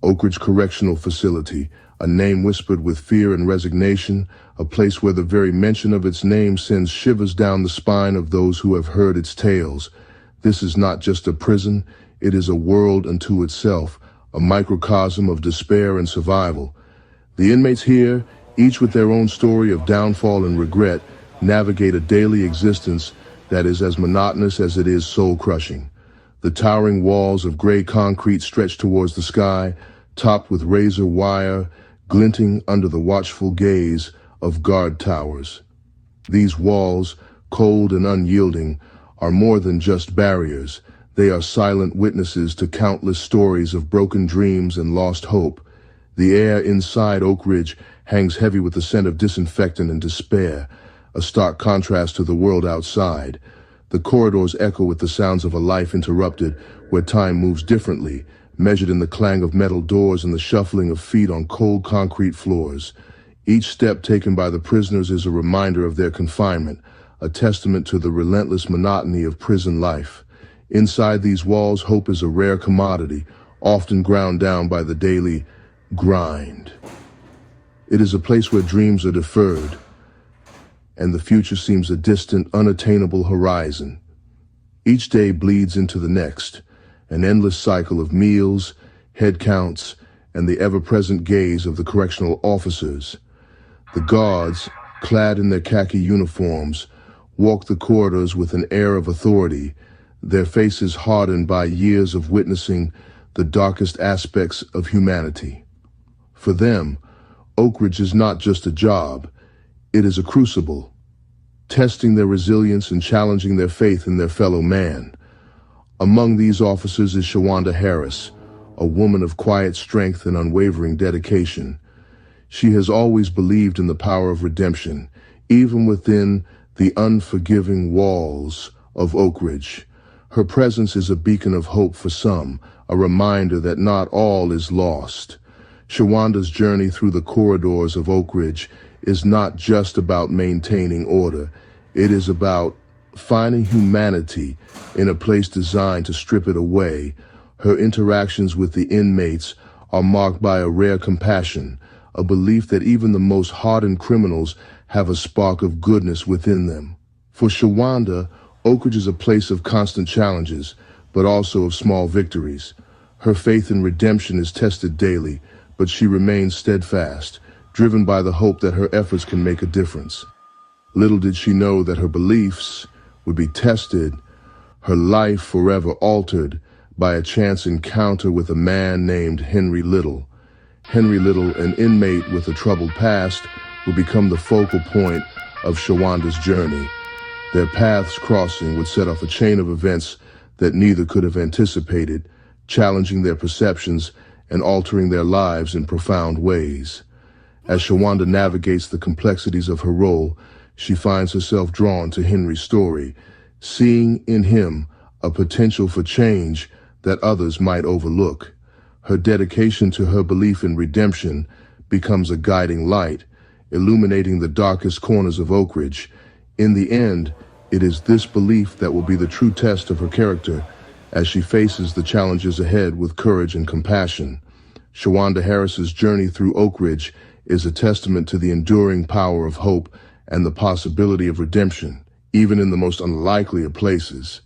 Oak Ridge Correctional Facility, a name whispered with fear and resignation, a place where the very mention of its name sends shivers down the spine of those who have heard its tales. This is not just a prison, it is a world unto itself, a microcosm of despair and survival. The inmates here, each with their own story of downfall and regret, navigate a daily existence that is as monotonous as it is soul-crushing. The towering walls of gray concrete stretch towards the sky, topped with razor wire, glinting under the watchful gaze of guard towers. These walls, cold and unyielding, are more than just barriers. They are silent witnesses to countless stories of broken dreams and lost hope. The air inside Oak Ridge hangs heavy with the scent of disinfectant and despair, a stark contrast to the world outside. The corridors echo with the sounds of a life interrupted, where time moves differently, measured in the clang of metal doors and the shuffling of feet on cold concrete floors. Each step taken by the prisoners is a reminder of their confinement, a testament to the relentless monotony of prison life. Inside these walls, hope is a rare commodity, often ground down by the daily grind. It is a place where dreams are deferred, and the future seems a distant, unattainable horizon. Each day bleeds into the next, an endless cycle of meals, head counts, and the ever-present gaze of the correctional officers. The guards, clad in their khaki uniforms, walk the corridors with an air of authority, their faces hardened by years of witnessing the darkest aspects of humanity. For them, Oak Ridge is not just a job, it is a crucible, testing their resilience and challenging their faith in their fellow man. Among these officers is Shawanda Harris, a woman of quiet strength and unwavering dedication. She has always believed in the power of redemption, even within the unforgiving walls of Oak Ridge. Her presence is a beacon of hope for some, a reminder that not all is lost. Shawanda's journey through the corridors of Oak Ridge is not just about maintaining order. It is about finding humanity in a place designed to strip it away. Her interactions with the inmates are marked by a rare compassion, a belief that even the most hardened criminals have a spark of goodness within them. For Shawanda, Oak Ridge is a place of constant challenges, but also of small victories. Her faith in redemption is tested daily, but she remains steadfast, driven by the hope that her efforts can make a difference. Little did she know that her beliefs would be tested, her life forever altered by a chance encounter with a man named Henry Little. Henry Little, an inmate with a troubled past, would become the focal point of Shawanda's journey. Their paths crossing would set off a chain of events that neither could have anticipated, challenging their perceptions and altering their lives in profound ways. As Shawanda navigates the complexities of her role, she finds herself drawn to Henry's story, seeing in him a potential for change that others might overlook. Her dedication to her belief in redemption becomes a guiding light, illuminating the darkest corners of Oak Ridge. In the end, it is this belief that will be the true test of her character as she faces the challenges ahead with courage and compassion. Shawanda Harris's journey through Oak Ridge is a testament to the enduring power of hope and the possibility of redemption, even in the most unlikely of places.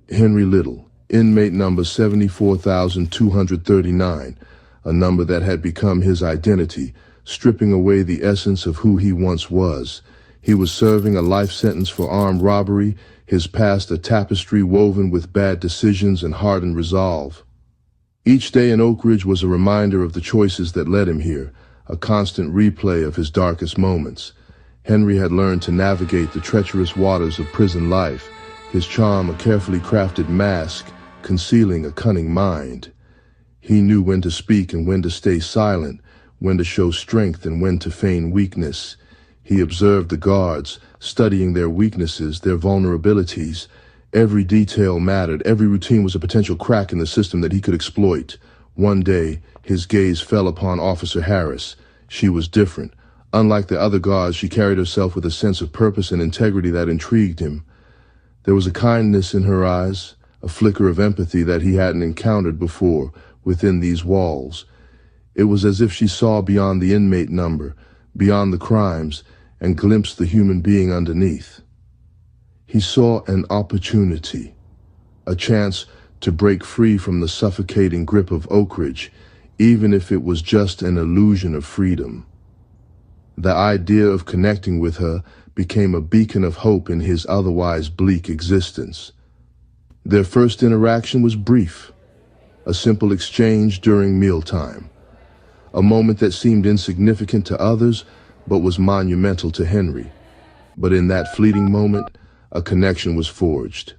Henry Little, inmate number 74,239, a number that had become his identity, stripping away the essence of who he once was. He was serving a life sentence for armed robbery, his past a tapestry woven with bad decisions and hardened resolve. Each day in Oak Ridge was a reminder of the choices that led him here, a constant replay of his darkest moments. Henry had learned to navigate the treacherous waters of prison life, his charm a carefully crafted mask concealing a cunning mind. He knew when to speak and when to stay silent, when to show strength and when to feign weakness. He observed the guards, studying their weaknesses, their vulnerabilities. Every detail mattered. Every routine was a potential crack in the system that he could exploit. One day, his gaze fell upon Officer Harris. She was different. Unlike the other guards, she carried herself with a sense of purpose and integrity that intrigued him. There was a kindness in her eyes, a flicker of empathy that he hadn't encountered before within these walls. It was as if she saw beyond the inmate number, beyond the crimes, and glimpsed the human being underneath. He saw an opportunity, a chance to break free from the suffocating grip of Oak Ridge, even if it was just an illusion of freedom. The idea of connecting with her became a beacon of hope in his otherwise bleak existence. Their first interaction was brief, a simple exchange during mealtime, a moment that seemed insignificant to others but was monumental to Henry. But in that fleeting moment, a connection was forged.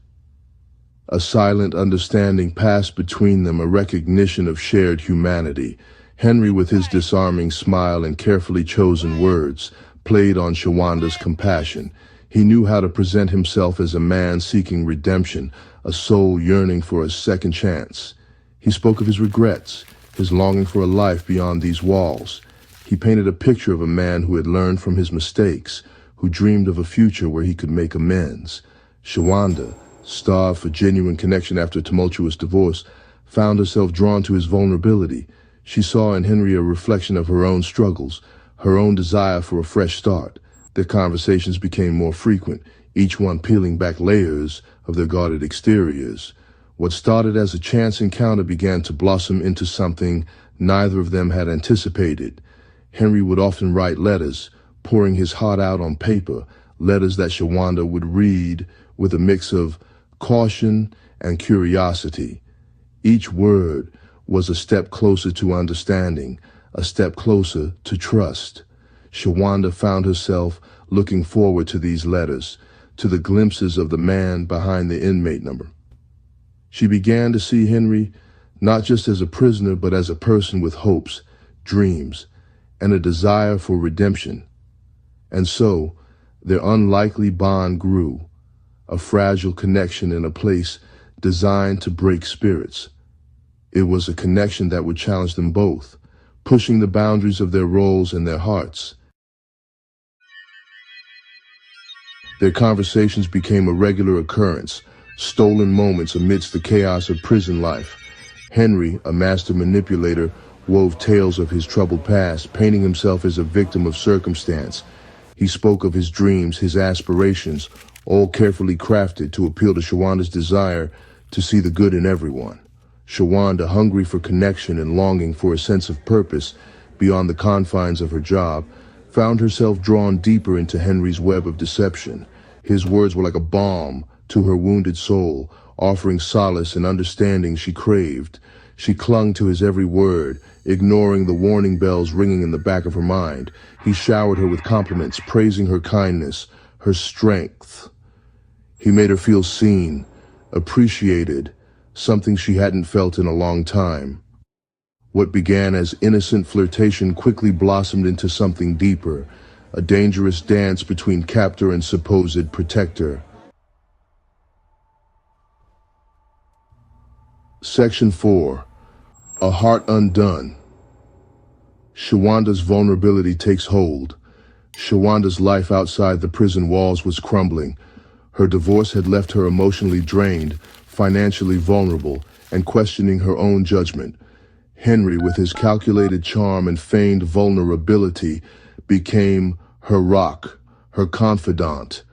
A silent understanding passed between them, a recognition of shared humanity. Henry, with his disarming smile and carefully chosen words, played on Shawanda's compassion. He knew how to present himself as a man seeking redemption, a soul yearning for a second chance. He spoke of his regrets, his longing for a life beyond these walls. He painted a picture of a man who had learned from his mistakes, who dreamed of a future where he could make amends. Shawanda, starved for genuine connection after a tumultuous divorce, found herself drawn to his vulnerability. She saw in Henry a reflection of her own struggles, her own desire for a fresh start. Their conversations became more frequent, each one peeling back layers of their guarded exteriors. What started as a chance encounter began to blossom into something neither of them had anticipated. Henry would often write letters, pouring his heart out on paper, letters that Shawanda would read with a mix of caution and curiosity. Each word was a step closer to understanding, a step closer to trust. Shawanda found herself looking forward to these letters, to the glimpses of the man behind the inmate number. She began to see Henry not just as a prisoner, but as a person with hopes, dreams, and a desire for redemption. And so, their unlikely bond grew, a fragile connection in a place designed to break spirits. It was a connection that would challenge them both, pushing the boundaries of their roles and their hearts. Their conversations became a regular occurrence, stolen moments amidst the chaos of prison life. Henry, a master manipulator, wove tales of his troubled past, painting himself as a victim of circumstance. He spoke of his dreams, his aspirations, all carefully crafted to appeal to Shawanda's desire to see the good in everyone. Shawanda, hungry for connection and longing for a sense of purpose beyond the confines of her job, found herself drawn deeper into Henry's web of deception. His words were like a balm to her wounded soul, offering solace and understanding she craved. She clung to his every word, ignoring the warning bells ringing in the back of her mind. He showered her with compliments, praising her kindness, her strength. He made her feel seen, appreciated, something she hadn't felt in a long time. What began as innocent flirtation quickly blossomed into something deeper, a dangerous dance between captor and supposed protector. Section 4. A Heart Undone. Shawanda's vulnerability takes hold. Shawanda's life outside the prison walls was crumbling. Her divorce had left her emotionally drained, financially vulnerable, and questioning her own judgment. Henry, with his calculated charm and feigned vulnerability, became her rock, her confidant.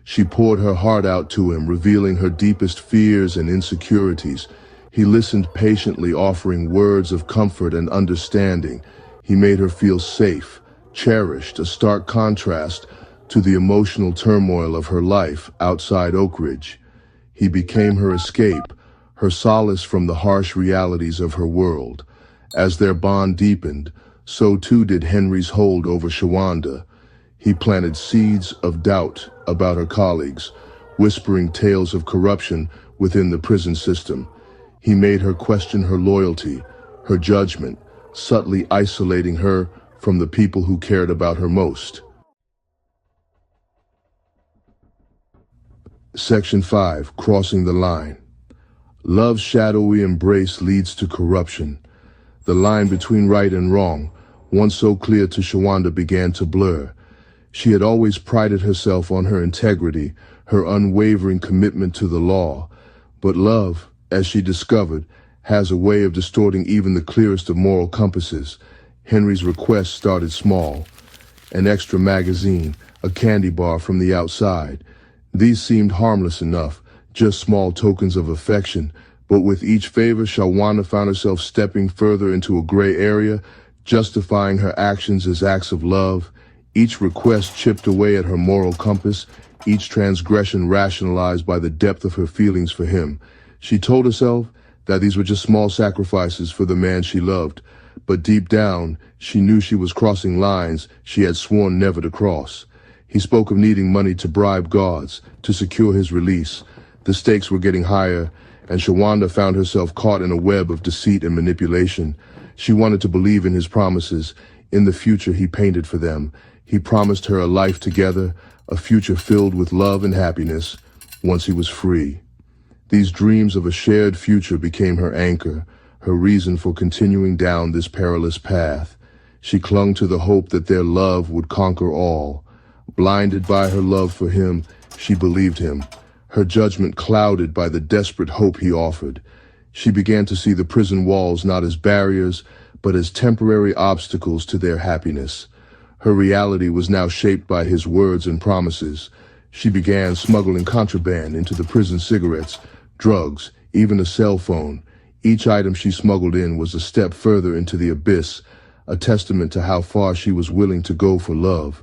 She poured her heart out to him, revealing her deepest fears and insecurities. He listened patiently, offering words of comfort and understanding. He made her feel safe, cherished, a stark contrast to the emotional turmoil of her life outside Oak Ridge. He became her escape, her solace from the harsh realities of her world. As their bond deepened, so too did Henry's hold over Shawanda. He planted seeds of doubt about her colleagues, whispering tales of corruption within the prison system. He made her question her loyalty, her judgment, subtly isolating her from the people who cared about her most. Section 5. Crossing the Line. Love's shadowy embrace leads to corruption. The line between right and wrong, once so clear to Shawanda, began to blur. She had always prided herself on her integrity, her unwavering commitment to the law. But love, as she discovered, has a way of distorting even the clearest of moral compasses. Henry's request started small. An extra magazine, a candy bar from the outside. These seemed harmless enough, just small tokens of affection, but with each favor, Shawanda found herself stepping further into a gray area, justifying her actions as acts of love. Each request chipped away at her moral compass, each transgression rationalized by the depth of her feelings for him. She told herself that these were just small sacrifices for the man she loved, but deep down, she knew she was crossing lines she had sworn never to cross. He spoke of needing money to bribe guards, to secure his release. The stakes were getting higher, and Shawanda found herself caught in a web of deceit and manipulation. She wanted to believe in his promises, in the future he painted for them. He promised her a life together, a future filled with love and happiness, once he was free. These dreams of a shared future became her anchor, her reason for continuing down this perilous path. She clung to the hope that their love would conquer all. Blinded by her love for him, she believed him, her judgment clouded by the desperate hope he offered. She began to see the prison walls not as barriers, but as temporary obstacles to their happiness. Her reality was now shaped by his words and promises. She began smuggling contraband into the prison: cigarettes, drugs, even a cell phone. Each item she smuggled in was a step further into the abyss, a testament to how far she was willing to go for love.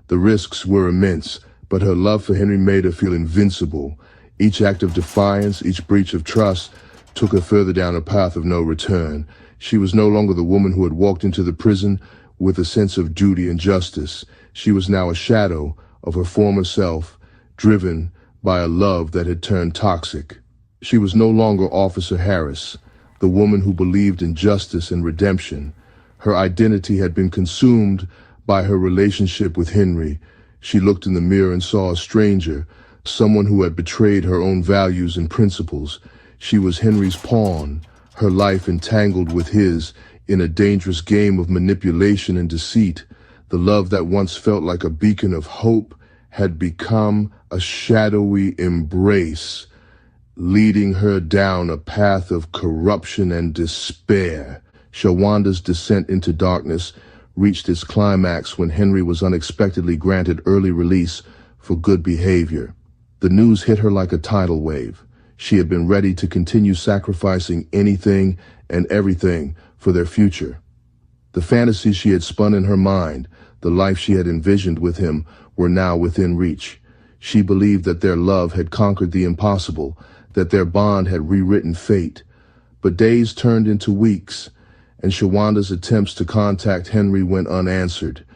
The risks were immense, but her love for Henry made her feel invincible. Each act of defiance, each breach of trust, took her further down a path of no return. She was no longer the woman who had walked into the prison with a sense of duty and justice. She was now a shadow of her former self, driven by a love that had turned toxic. She was no longer Officer Harris, the woman who believed in justice and redemption. Her identity had been consumed by her relationship with Henry. She looked in the mirror and saw a stranger, someone who had betrayed her own values and principles. She was Henry's pawn, her life entangled with his in a dangerous game of manipulation and deceit. The love that once felt like a beacon of hope had become a shadowy embrace, leading her down a path of corruption and despair. Shawanda's descent into darkness reached its climax when Henry was unexpectedly granted early release for good behavior. The news hit her like a tidal wave. She had been ready to continue sacrificing anything and everything for their future. The fantasies she had spun in her mind, the life she had envisioned with him, were now within reach. She believed that their love had conquered the impossible, that their bond had rewritten fate. But days turned into weeks, and Shawanda's attempts to contact Henry went unanswered.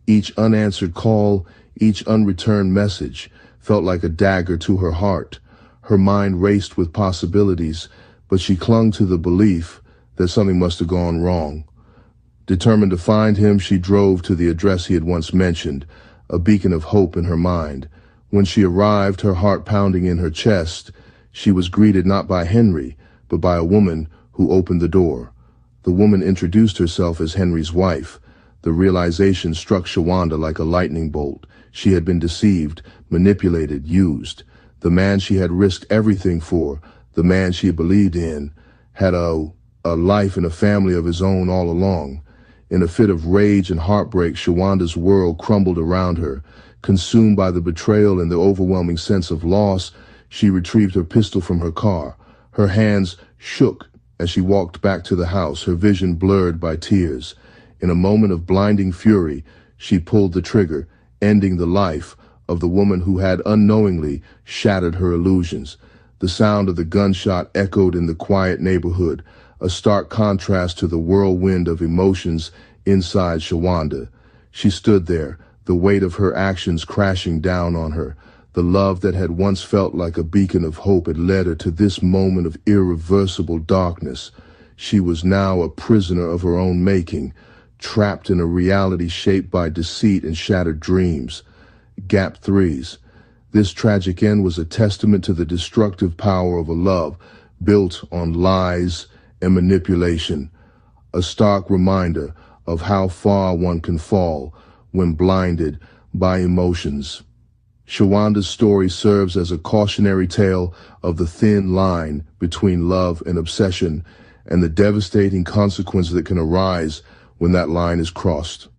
Each unanswered call, each unreturned message felt like a dagger to her heart. Her mind raced with possibilities, but she clung to the belief that something must have gone wrong. Determined to find him, she drove to the address he had once mentioned, a beacon of hope in her mind. When she arrived, her heart pounding in her chest, she was greeted not by Henry, but by a woman who opened the door. The woman introduced herself as Henry's wife. The realization struck Shawanda like a lightning bolt. She had been deceived, manipulated, used. The man she had risked everything for, the man she had believed in, had a life and a family of his own all along. In a fit of rage and heartbreak, Shawanda's world crumbled around her. Consumed by the betrayal and the overwhelming sense of loss, she retrieved her pistol from her car. Her hands shook as she walked back to the house, her vision blurred by tears. In a moment of blinding fury, she pulled the trigger, ending the life of the woman who had unknowingly shattered her illusions. The sound of the gunshot echoed in the quiet neighborhood, a stark contrast to the whirlwind of emotions inside Shawanda. She stood there, the weight of her actions crashing down on her. The love that had once felt like a beacon of hope had led her to this moment of irreversible darkness. She was now a prisoner of her own making, trapped in a reality shaped by deceit and shattered dreams. Gap 3s. This tragic end was a testament to the destructive power of a love built on lies and manipulation, a stark reminder of how far one can fall when blinded by emotions. Shawanda's story serves as a cautionary tale of the thin line between love and obsession and the devastating consequences that can arise when that line is crossed.